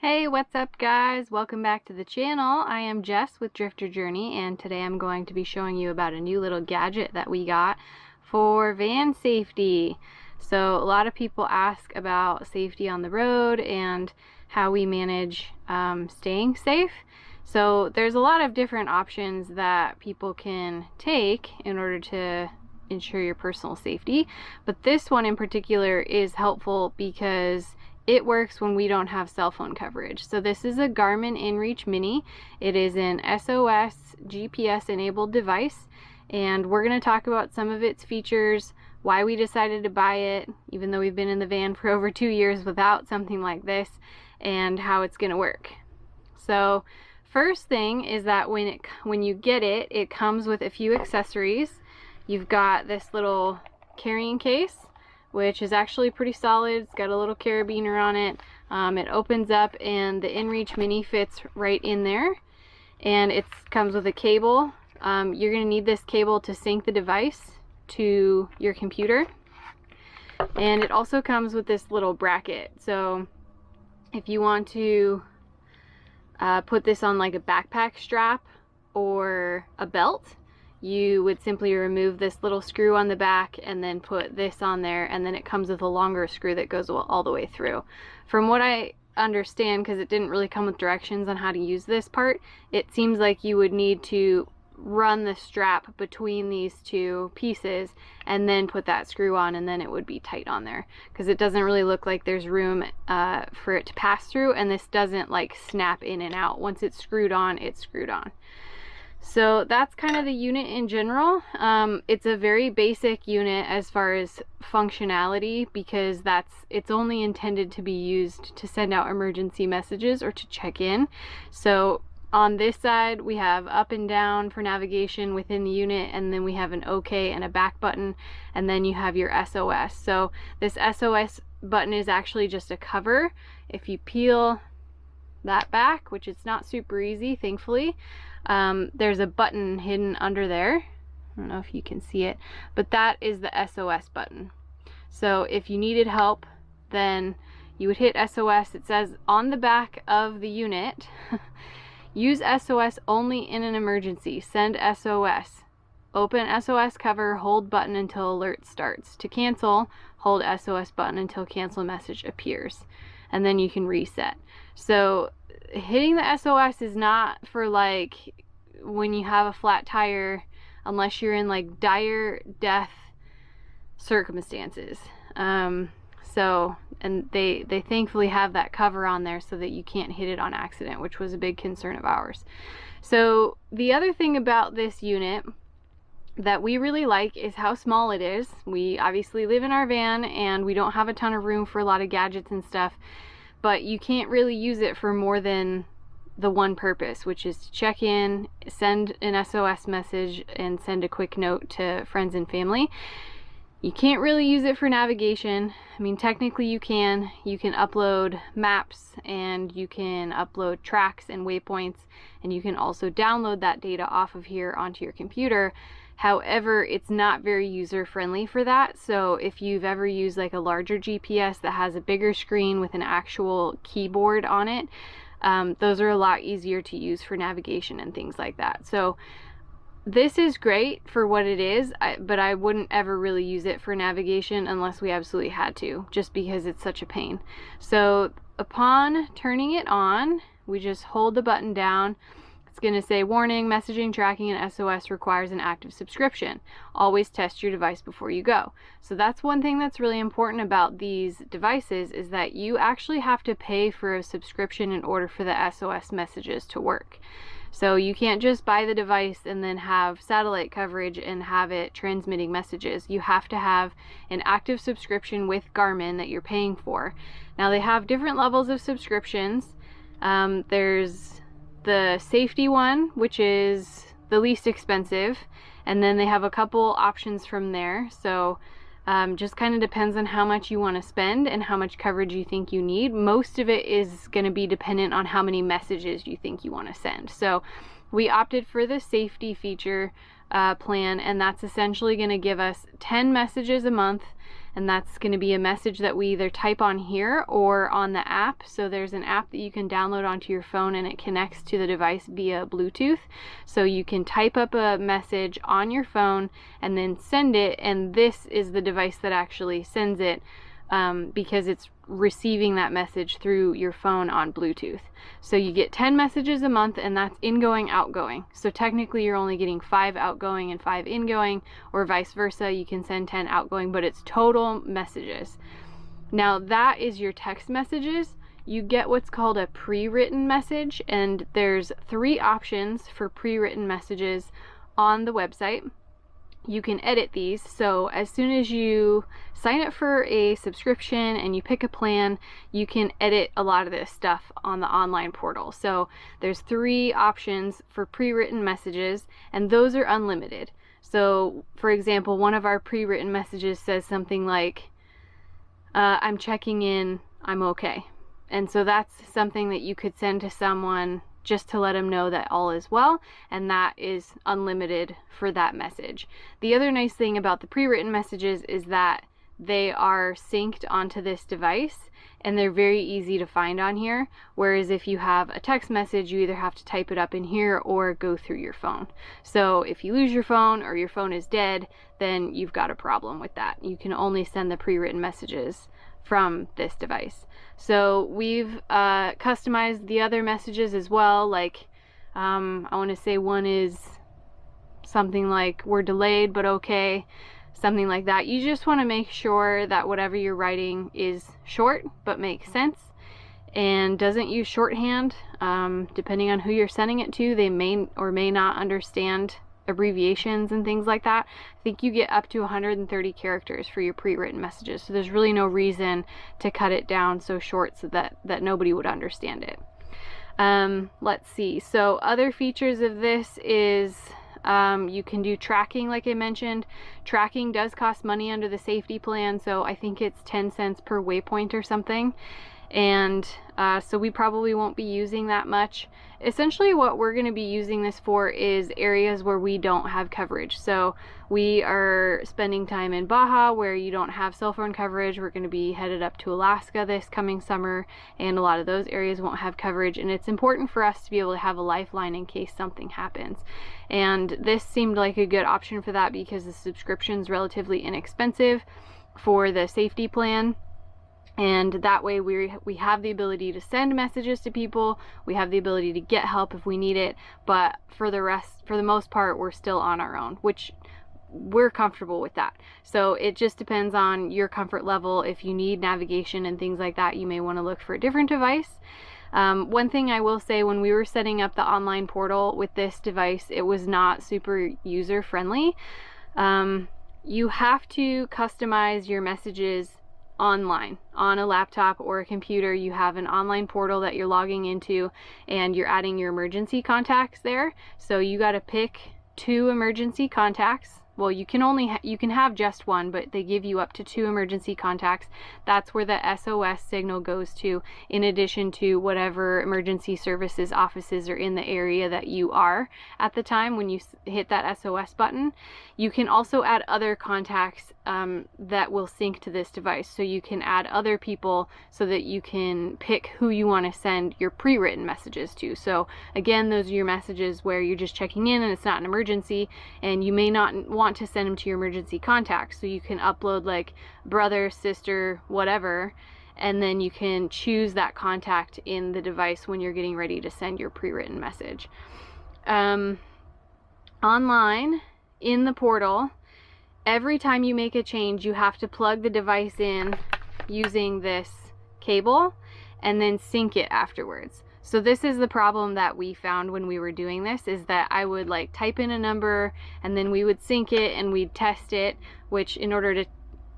Hey, what's up guys? Welcome back to the channel. I am Jess with Drifter Journey, and today I'm going to be showing you about a new little gadget that we got for van safety. So a lot of people ask about safety on the road and how we manage staying safe. So there's a lot of different options that people can take in order to ensure your personal safety, but this one in particular is helpful because it works when we don't have cell phone coverage. So this is a Garmin inReach Mini. It is an SOS GPS enabled device, and we're going to talk about some of its features, why we decided to buy it, even though we've been in the van for over 2 years without something like this, and how it's going to work. So first thing is that when you get it, it comes with a few accessories. You've got this little carrying case, which is actually pretty solid. It's got a little carabiner on it. It opens up and the inReach Mini fits right in there. And it comes with a cable. You're gonna need this cable to sync the device to your computer. And it also comes with this little bracket. So if you want to put this on like a backpack strap or a belt, you would simply remove this little screw on the back and then put this on there, and then it comes with a longer screw that goes all the way through. From what I understand, because it didn't really come with directions on how to use this part, it seems like you would need to run the strap between these two pieces and then put that screw on, and then it would be tight on there, because it doesn't really look like there's room for it to pass through, and this doesn't like snap in and out. Once it's screwed on, it's screwed on. So that's kind of the unit in general. It's a very basic unit as far as functionality, because it's only intended to be used to send out emergency messages or to check in. So on this side we have up and down for navigation within the unit, and then we have an OK and a back button, and then you have your SOS. So this SOS button is actually just a cover. If you peel that back, which it's not super easy, thankfully, there's a button hidden under there. I don't know if you can see it, but that is the SOS button. So if you needed help, then you would hit SOS. It says on the back of the unit, use SOS only in an emergency. Send SOS. Open SOS cover, hold button until alert starts. To cancel, hold SOS button until cancel message appears. And then you can reset. So hitting the SOS is not for like when you have a flat tire, unless you're in like dire death circumstances. And they thankfully have that cover on there so that you can't hit it on accident, which was a big concern of ours. So the other thing about this unit that we really like is how small it is. We obviously live in our van and we don't have a ton of room for a lot of gadgets and stuff, but you can't really use it for more than the one purpose, which is to check in, send an SOS message, and send a quick note to friends and family. You can't really use it for navigation. I mean, technically you can. You can upload maps, and you can upload tracks and waypoints, and you can also download that data off of here onto your computer. However, it's not very user friendly for that. So if you've ever used like a larger GPS that has a bigger screen with an actual keyboard on it, those are a lot easier to use for navigation and things like that. So this is great for what it is, but I wouldn't ever really use it for navigation unless we absolutely had to, just because it's such a pain. So upon turning it on, we just hold the button down. It's going to say, warning, messaging, tracking, and SOS requires an active subscription. Always test your device before you go. So that's one thing that's really important about these devices, is that you actually have to pay for a subscription in order for the SOS messages to work. So you can't just buy the device and then have satellite coverage and have it transmitting messages. You have to have an active subscription with Garmin that you're paying for. Now they have different levels of subscriptions. There's the safety one, which is the least expensive, and then they have a couple options from there. So just kind of depends on how much you want to spend and how much coverage you think you need. Most of it is going to be dependent on how many messages you think you want to send. So we opted for the safety feature plan, and that's essentially going to give us 10 messages a month, and that's going to be a message that we either type on here or on the app. So there's an app that you can download onto your phone, and it connects to the device via Bluetooth. So you can type up a message on your phone and then send it, and this is the device that actually sends it, because it's receiving that message through your phone on Bluetooth. So you get 10 messages a month, and that's ingoing, outgoing. So technically you're only getting 5 outgoing and 5 ingoing, or vice versa. You can send 10 outgoing, but it's total messages. Now that is your text messages. You get what's called a pre-written message, and there's 3 options for pre-written messages on the website. You can edit these. So as soon as you sign up for a subscription and you pick a plan, you can edit a lot of this stuff on the online portal. So there's 3 options for pre-written messages, and those are unlimited. So for example, one of our pre-written messages says something like, I'm checking in, I'm okay. And so that's something that you could send to someone just to let them know that all is well, and that is unlimited for that message. The other nice thing about the pre-written messages is that they are synced onto this device, and they're very easy to find on here, whereas if you have a text message, you either have to type it up in here or go through your phone. So if you lose your phone or your phone is dead, then you've got a problem with that. You can only send the pre-written messages from this device. So we've customized the other messages as well. Like I want to say one is something like, we're delayed but okay, something like that. You just want to make sure that whatever you're writing is short but makes sense and doesn't use shorthand. Depending on who you're sending it to, they may or may not understand abbreviations and things like that. I think you get up to 130 characters for your pre-written messages, so there's really no reason to cut it down so short so that nobody would understand it. Let's see, so other features of this is you can do tracking. Like I mentioned, tracking does cost money under the safety plan, so I think it's 10 cents per waypoint or something, and so we probably won't be using that much. Essentially what we're going to be using this for is areas where we don't have coverage. So we are spending time in Baja where you don't have cell phone coverage. We're going to be headed up to Alaska this coming summer, and a lot of those areas won't have coverage, and it's important for us to be able to have a lifeline in case something happens. And this seemed like a good option for that because the subscription is relatively inexpensive for the safety plan. And that way we have the ability to send messages to people, we have the ability to get help if we need it, but for the most part, we're still on our own, which we're comfortable with that. So it just depends on your comfort level. If you need navigation and things like that, you may want to look for a different device. One thing I will say, when we were setting up the online portal with this device, it was not super user friendly. You have to customize your messages online on a laptop or a computer. You have an online portal that you're logging into, and you're adding your emergency contacts there. So you got to pick 2 emergency contacts. Well, you can have just one, but they give you up to 2 emergency contacts. That's where the SOS signal goes to, in addition to whatever emergency services offices are in the area that you are at the time when you hit that SOS button. You can also add other contacts that will sync to this device. So you can add other people so that you can pick who you want to send your pre-written messages to. So again, those are your messages where you're just checking in and it's not an emergency, and you may not want to send them to your emergency contacts. So you can upload like brother, sister, whatever, and then you can choose that contact in the device when you're getting ready to send your pre-written message. Online in the portal, every time you make a change, you have to plug the device in using this cable and then sync it afterwards. So this is the problem that we found when we were doing this, is that I would like type in a number and then we would sync it and we'd test it, which in order to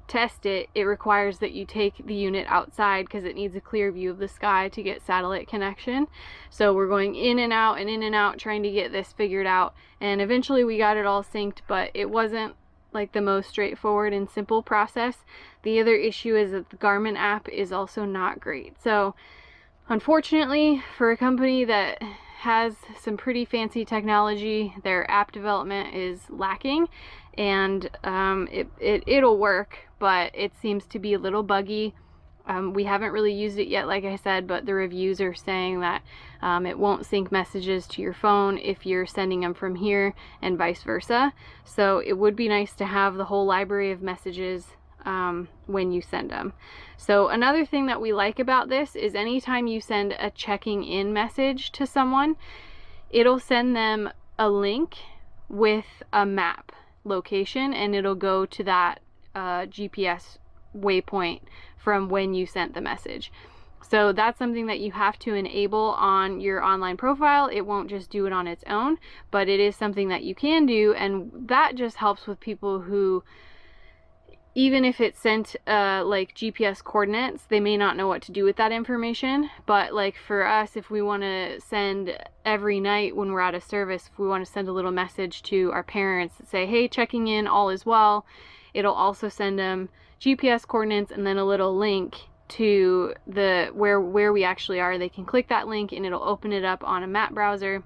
test it, it requires that you take the unit outside because it needs a clear view of the sky to get satellite connection. So we're going in and out and in and out trying to get this figured out, and eventually we got it all synced, but it wasn't like the most straightforward and simple process. The other issue is that the Garmin app is also not great. So unfortunately, for a company that has some pretty fancy technology, their app development is lacking, and it'll work, but it seems to be a little buggy. We haven't really used it yet, like I said, but the reviews are saying that it won't sync messages to your phone if you're sending them from here and vice versa. So it would be nice to have the whole library of messages when you send them. So another thing that we like about this is anytime you send a checking in message to someone, it'll send them a link with a map location, and it'll go to that GPS waypoint from when you sent the message. So that's something that you have to enable on your online profile. It won't just do it on its own, but it is something that you can do, and that just helps with people who, even if it's sent like GPS coordinates, they may not know what to do with that information. But like for us, if we want to send every night when we're out of service, if we want to send a little message to our parents that say, hey, checking in, all is well, it'll also send them GPS coordinates and then a little link to the where we actually are. They can click that link and it'll open it up on a map browser,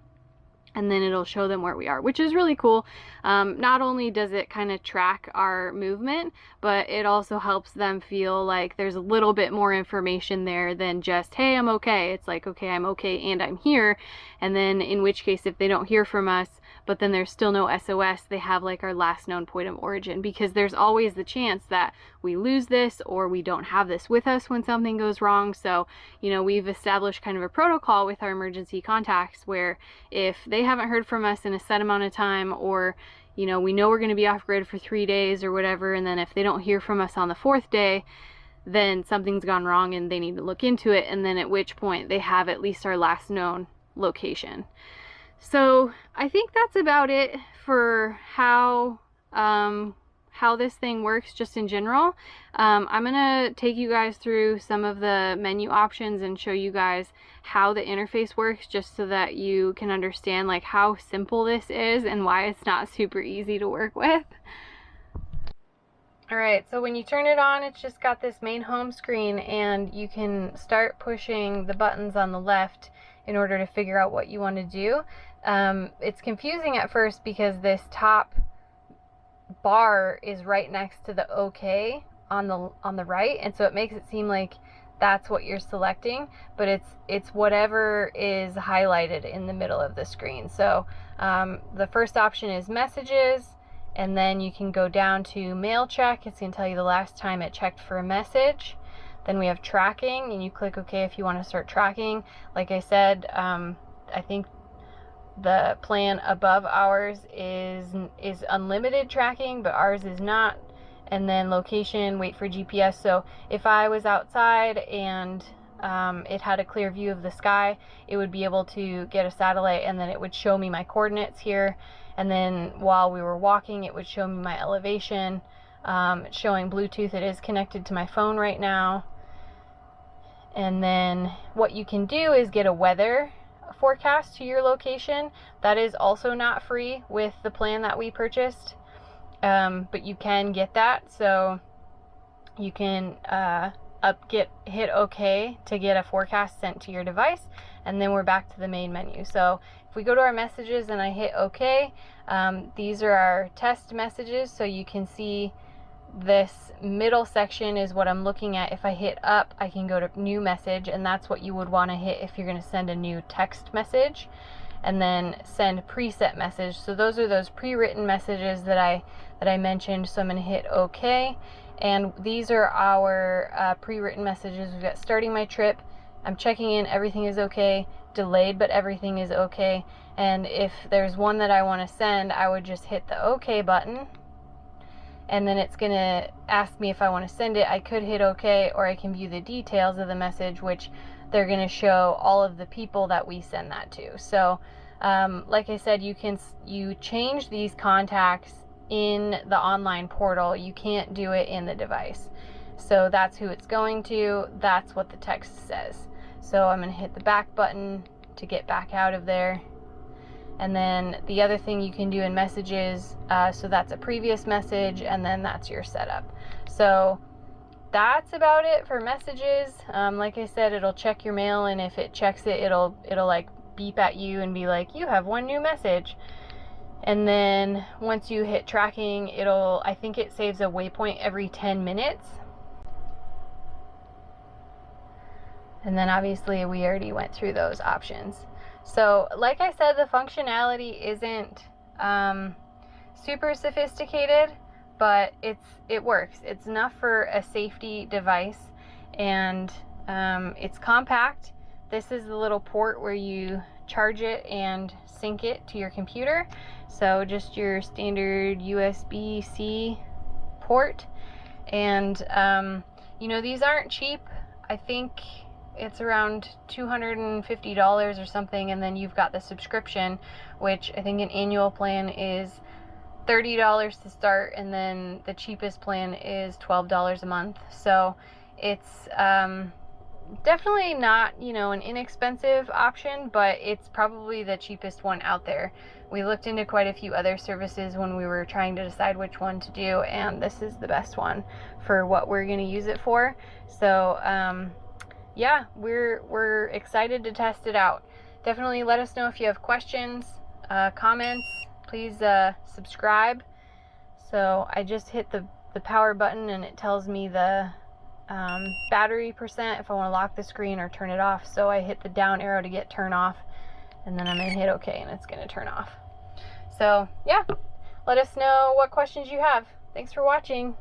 and then it'll show them where we are, which is really cool. Not only does it kind of track our movement, but it also helps them feel like there's a little bit more information there than just, hey, I'm okay. It's like, okay, I'm okay and I'm here. And then in which case, if they don't hear from us, but then there's still no SOS, they have like our last known point of origin, because there's always the chance that we lose this or we don't have this with us when something goes wrong. So, you know, we've established kind of a protocol with our emergency contacts where if they haven't heard from us in a set amount of time, or, you know, we know we're going to be off grid for 3 days or whatever, and then if they don't hear from us on the 4th day, then something's gone wrong and they need to look into it, and then at which point they have at least our last known location. So I think that's about it for how this thing works just in general. I'm gonna take you guys through some of the menu options and show you guys how the interface works, just so that you can understand like how simple this is and why it's not super easy to work with. Alright, so when you turn it on, it's just got this main home screen, and you can start pushing the buttons on the left in order to figure out what you want to do. It's confusing at first because this top bar is right next to the OK on the right, and so it makes it seem like that's what you're selecting, but it's whatever is highlighted in the middle of the screen. So the first option is messages, and then you can go down to mail check. It's going to tell you the last time it checked for a message. Then we have tracking, and you click OK if you want to start tracking. Like I said, I think the plan above ours is unlimited tracking, but ours is not. And then location, wait for GPS. So if I was outside and it had a clear view of the sky, it would be able to get a satellite, and then it would show me my coordinates here. And then while we were walking, it would show me my elevation. It's showing Bluetooth. It is connected to my phone right now. And then what you can do is get a weather forecast to your location. That is also not free with the plan that we purchased, but you can get that. So you can hit OK to get a forecast sent to your device, and then we're back to the main menu. So if we go to our messages and I hit OK, these are our test messages. So you can see this middle section is what I'm looking at. If I hit up, I can go to new message, and that's what you would want to hit if you're going to send a new text message, and then send preset message. So those are those pre-written messages that I mentioned. So I'm going to hit OK, and these are our pre-written messages. We've got starting my trip, I'm checking in, everything is okay, delayed but everything is okay. And if there's one that I want to send, I would just hit the OK button, and then it's going to ask me if I want to send it. I could hit OK, or I can view the details of the message, which they're going to show all of the people that we send that to. So like I said, you change these contacts in the online portal. You can't do it in the device. So that's who it's going to. That's what the text says. So I'm going to hit the back button to get back out of there. And then the other thing you can do in messages, so that's a previous message, and then that's your setup. So that's about it for messages. Like I said, it'll check your mail, and if it checks it, it'll like beep at you and be like, you have one new message. And then once you hit tracking, I think it saves a waypoint every 10 minutes. And then obviously we already went through those options. So like I said, the functionality isn't super sophisticated, but it works. It's enough for a safety device, and it's compact. This is the little port where you charge it and sync it to your computer. So just your standard USB-C port. And you know, these aren't cheap. I think it's around $250 or something, and then you've got the subscription, which I think an annual plan is $30 to start, and then the cheapest plan is $12 a month. So it's definitely not, you know, an inexpensive option, but it's probably the cheapest one out there. We looked into quite a few other services when we were trying to decide which one to do, and this is the best one for what we're going to use it for. So yeah, we're excited to test it out. Definitely let us know if you have questions, comments. Please subscribe. So I just hit the power button, and it tells me the battery percent if I want to lock the screen or turn it off. So I hit the down arrow to get turn off, and then I'm going to hit OK, and it's going to turn off. So yeah, let us know what questions you have. Thanks for watching.